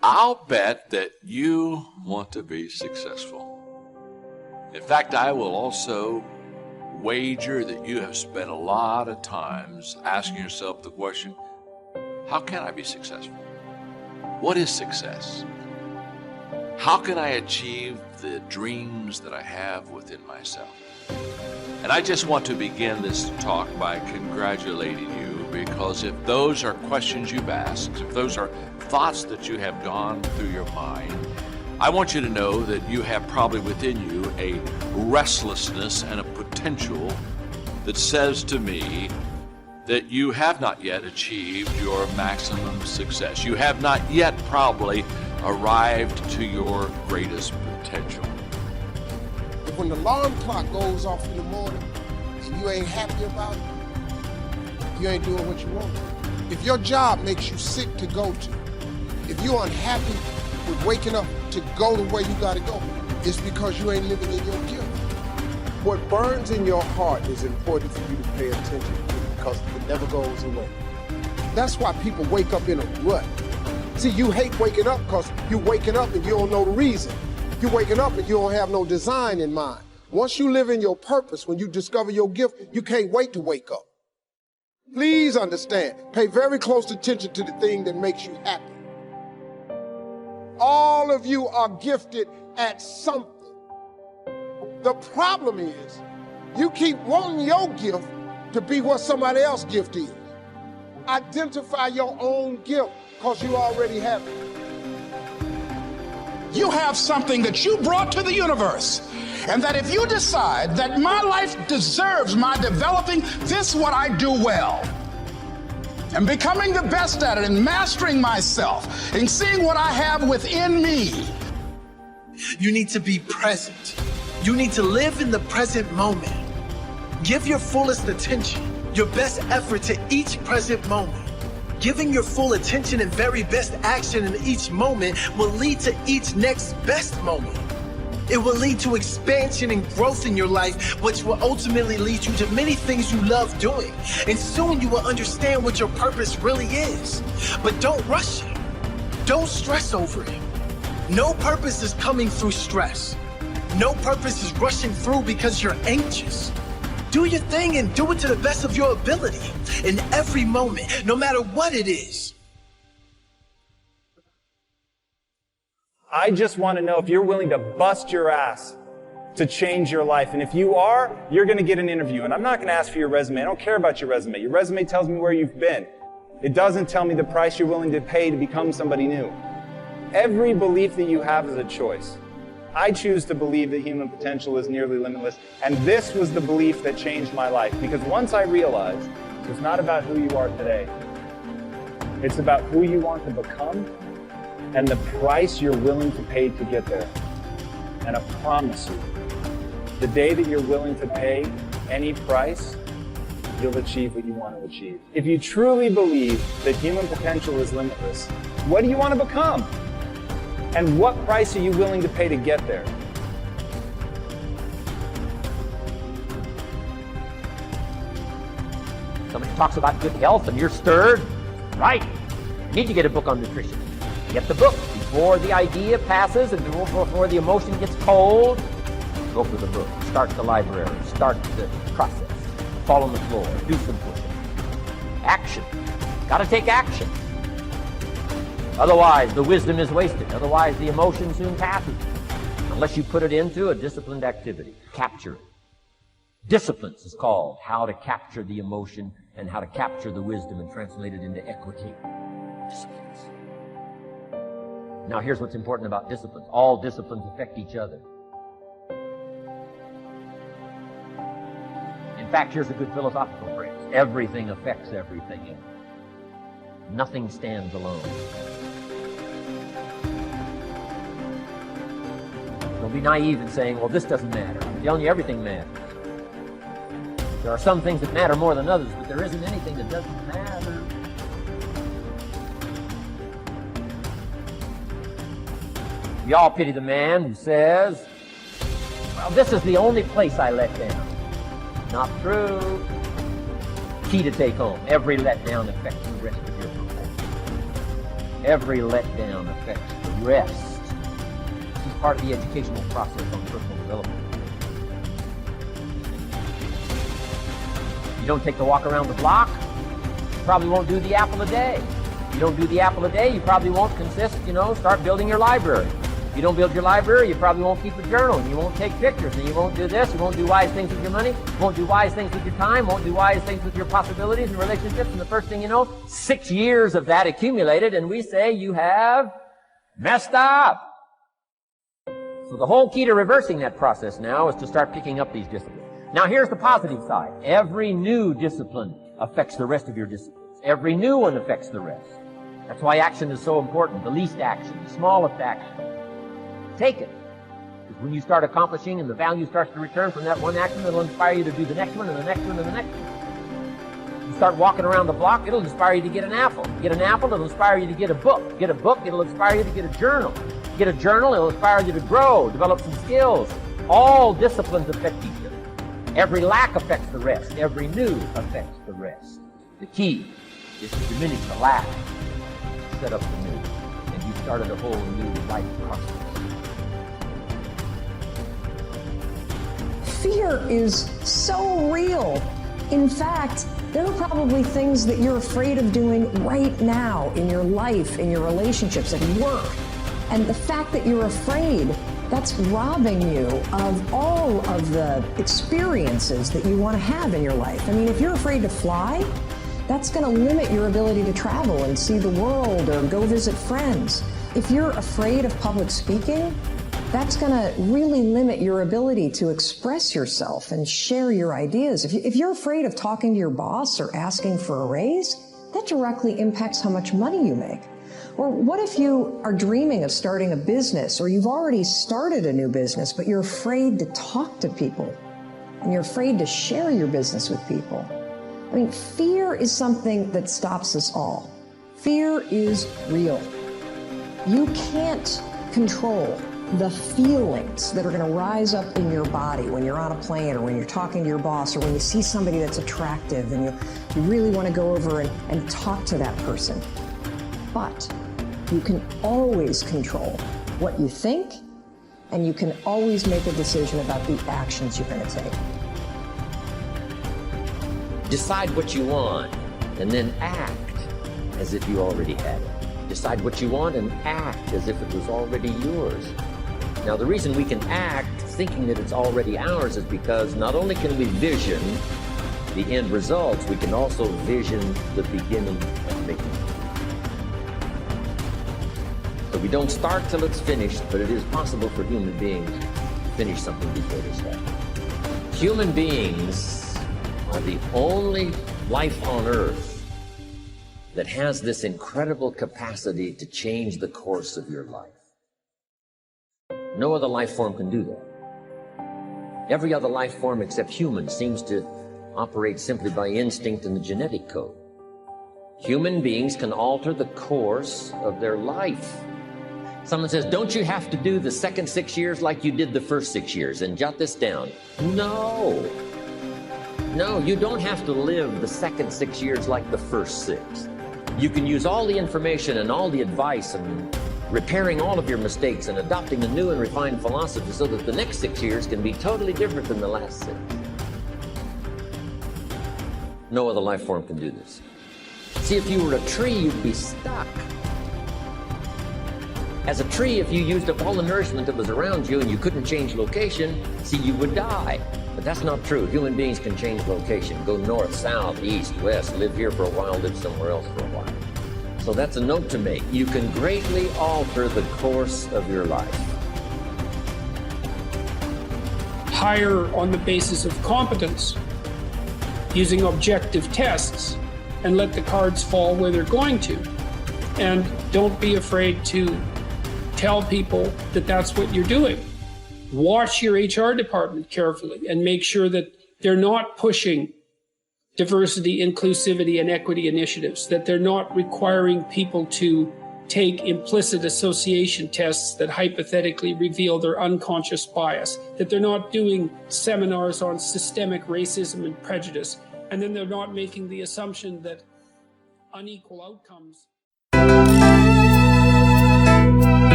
I'll bet that you want to be successful. In fact, I will also wager that you have spent a lot of times asking yourself the question, how can I be successful? What is success? How can I achieve the dreams that I have within myself? And I just want to begin this talk by congratulating you, because if those are questions you've asked, if those are thoughts that you have gone through your mind, I want you to know that you have probably within you a restlessness and a potential that says to me that you have not yet achieved your maximum success. You have not yet probably arrived to your greatest potential. If when the alarm clock goes off in the morning and you ain't happy about it, you ain't doing what you want. If your job makes you sick to go to, if you're unhappy with waking up to go to where you gotta go, it's because you ain't living in your gift. What burns in your heart is important for you to pay attention to, because it never goes away. That's why people wake up in a rut. See, you hate waking up because you're waking up and you don't know the reason. You're waking up and you don't have no design in mind. Once you live in your purpose, when you discover your gift, you can't wait to wake up. Please understand, pay very close attention to the thing that makes you happy. All of you are gifted at something. The problem is, you keep wanting your gift to be what somebody else's gift is. Identify your own gift, because you already have it. You have something that you brought to the universe, and that if you decide that my life deserves my developing this what I do well, and becoming the best at it, and mastering myself, and seeing what I have within me. You need to be present. You need to live in the present moment. Give your fullest attention, your best effort to each present moment. Giving your full attention and very best action in each moment will lead to each next best moment. It will lead to expansion and growth in your life, which will ultimately lead you to many things you love doing. And soon you will understand what your purpose really is. But don't rush it. Don't stress over it. No purpose is coming through stress. No purpose is rushing through because you're anxious. Do your thing and do it to the best of your ability in every moment, no matter what it is. I just want to know if you're willing to bust your ass to change your life. And if you are, you're going to get an interview. And I'm not going to ask for your resume. I don't care about your resume. Your resume tells me where you've been. It doesn't tell me the price you're willing to pay to become somebody new. Every belief that you have is a choice. I choose to believe that human potential is nearly limitless. And this was the belief that changed my life. Because once I realized it's not about who you are today. It's about who you want to become and the price you're willing to pay to get there. And I promise you, the day that you're willing to pay any price, you'll achieve what you want to achieve. If you truly believe that human potential is limitless, what do you want to become? And what price are you willing to pay to get there? Somebody talks about good health and you're stirred. Right. You need to get a book on nutrition. Get the book before the idea passes and before the emotion gets cold. Go for the book. Start the library. Start the process. Fall on the floor. Do some push-ups. Action. Got to take action. Otherwise, the wisdom is wasted. Otherwise, the emotion soon passes. Unless you put it into a disciplined activity. Capture it. Disciplines is called how to capture the emotion and how to capture the wisdom and translate it into equity. Disciplines. Now, here's what's important about disciplines. All disciplines affect each other. In fact, here's a good philosophical phrase. Everything affects everything else. Nothing stands alone. Don't be naive in saying, well, this doesn't matter. I'm telling you, everything matters. There are some things that matter more than others, but there isn't anything that doesn't matter. We all pity the man who says, well, this is the only place I let down. Not true. Key to take home. Every letdown affects the rest of your performance. Every letdown affects the rest. This is part of the educational process on personal development. You don't take the walk around the block, you probably won't do the apple a day. If you don't do the apple a day, you probably won't start building your library. If you don't build your library, you probably won't keep a journal, and you won't take pictures, and you won't do this, you won't do wise things with your money, you won't do wise things with your time, won't do wise things with your possibilities and relationships, and the first thing you know, 6 years of that accumulated, and we say you have messed up. So the whole key to reversing that process now is to start picking up these disciplines. Now here's the positive side. Every new discipline affects the rest of your disciplines. Every new one affects the rest. That's why action is so important. The least action, the smallest action. Take it. Because when you start accomplishing and the value starts to return from that one action, it'll inspire you to do the next one and the next one and the next one. You start walking around the block, it'll inspire you to get an apple. Get an apple, it'll inspire you to get a book. Get a book, it'll inspire you to get a journal. Get a journal, it'll inspire you to grow, develop some skills. All disciplines affect each other. Every lack affects the rest. Every new affects the rest. The key is to diminish the lack, set up the new, and you've started a whole new life process. Fear is so real. In fact, there are probably things that you're afraid of doing right now in your life, in your relationships, at work. And the fact that you're afraid, that's robbing you of all of the experiences that you want to have in your life. I mean, if you're afraid to fly, that's going to limit your ability to travel and see the world or go visit friends. If you're afraid of public speaking, that's going to really limit your ability to express yourself and share your ideas. If you're afraid of talking to your boss or asking for a raise, that directly impacts how much money you make. Or what if you are dreaming of starting a business, or you've already started a new business, but you're afraid to talk to people, and you're afraid to share your business with people? I mean, fear is something that stops us all. Fear is real. You can't control the feelings that are going to rise up in your body when you're on a plane, or when you're talking to your boss, or when you see somebody that's attractive and you really want to go over and talk to that person. But you can always control what you think, and you can always make a decision about the actions you're going to take. Decide what you want, and then act as if you already had it. Decide what you want and act as if it was already yours. Now, the reason we can act thinking that it's already ours is because not only can we vision the end results, we can also vision the beginning of making it. So we don't start till it's finished, but it is possible for human beings to finish something before they start. Human beings are the only life on earth that has this incredible capacity to change the course of your life. No other life form can do that. Every other life form except humans seems to operate simply by instinct and the genetic code. Human beings can alter the course of their life. Someone says, don't you have to do the second 6 years like you did the first 6 years? And jot this down. No, you don't have to live the second 6 years like the first 6. You can use all the information and all the advice and repairing all of your mistakes and adopting a new and refined philosophy so that the next 6 years can be totally different than the last 6. No other life form can do this. See, if you were a tree, you'd be stuck. As a tree, if you used up all the nourishment that was around you and you couldn't change location, see, you would die. But that's not true. Human beings can change location, go north, south, east, west, live here for a while, live somewhere else for a while. So that's a note to make. You can greatly alter the course of your life. Hire on the basis of competence, using objective tests, and let the cards fall where they're going to. And don't be afraid to tell people that that's what you're doing. Watch your HR department carefully and make sure that they're not pushing diversity, inclusivity, and equity initiatives, that they're not requiring people to take implicit association tests that hypothetically reveal their unconscious bias, that they're not doing seminars on systemic racism and prejudice, and then they're not making the assumption that unequal outcomes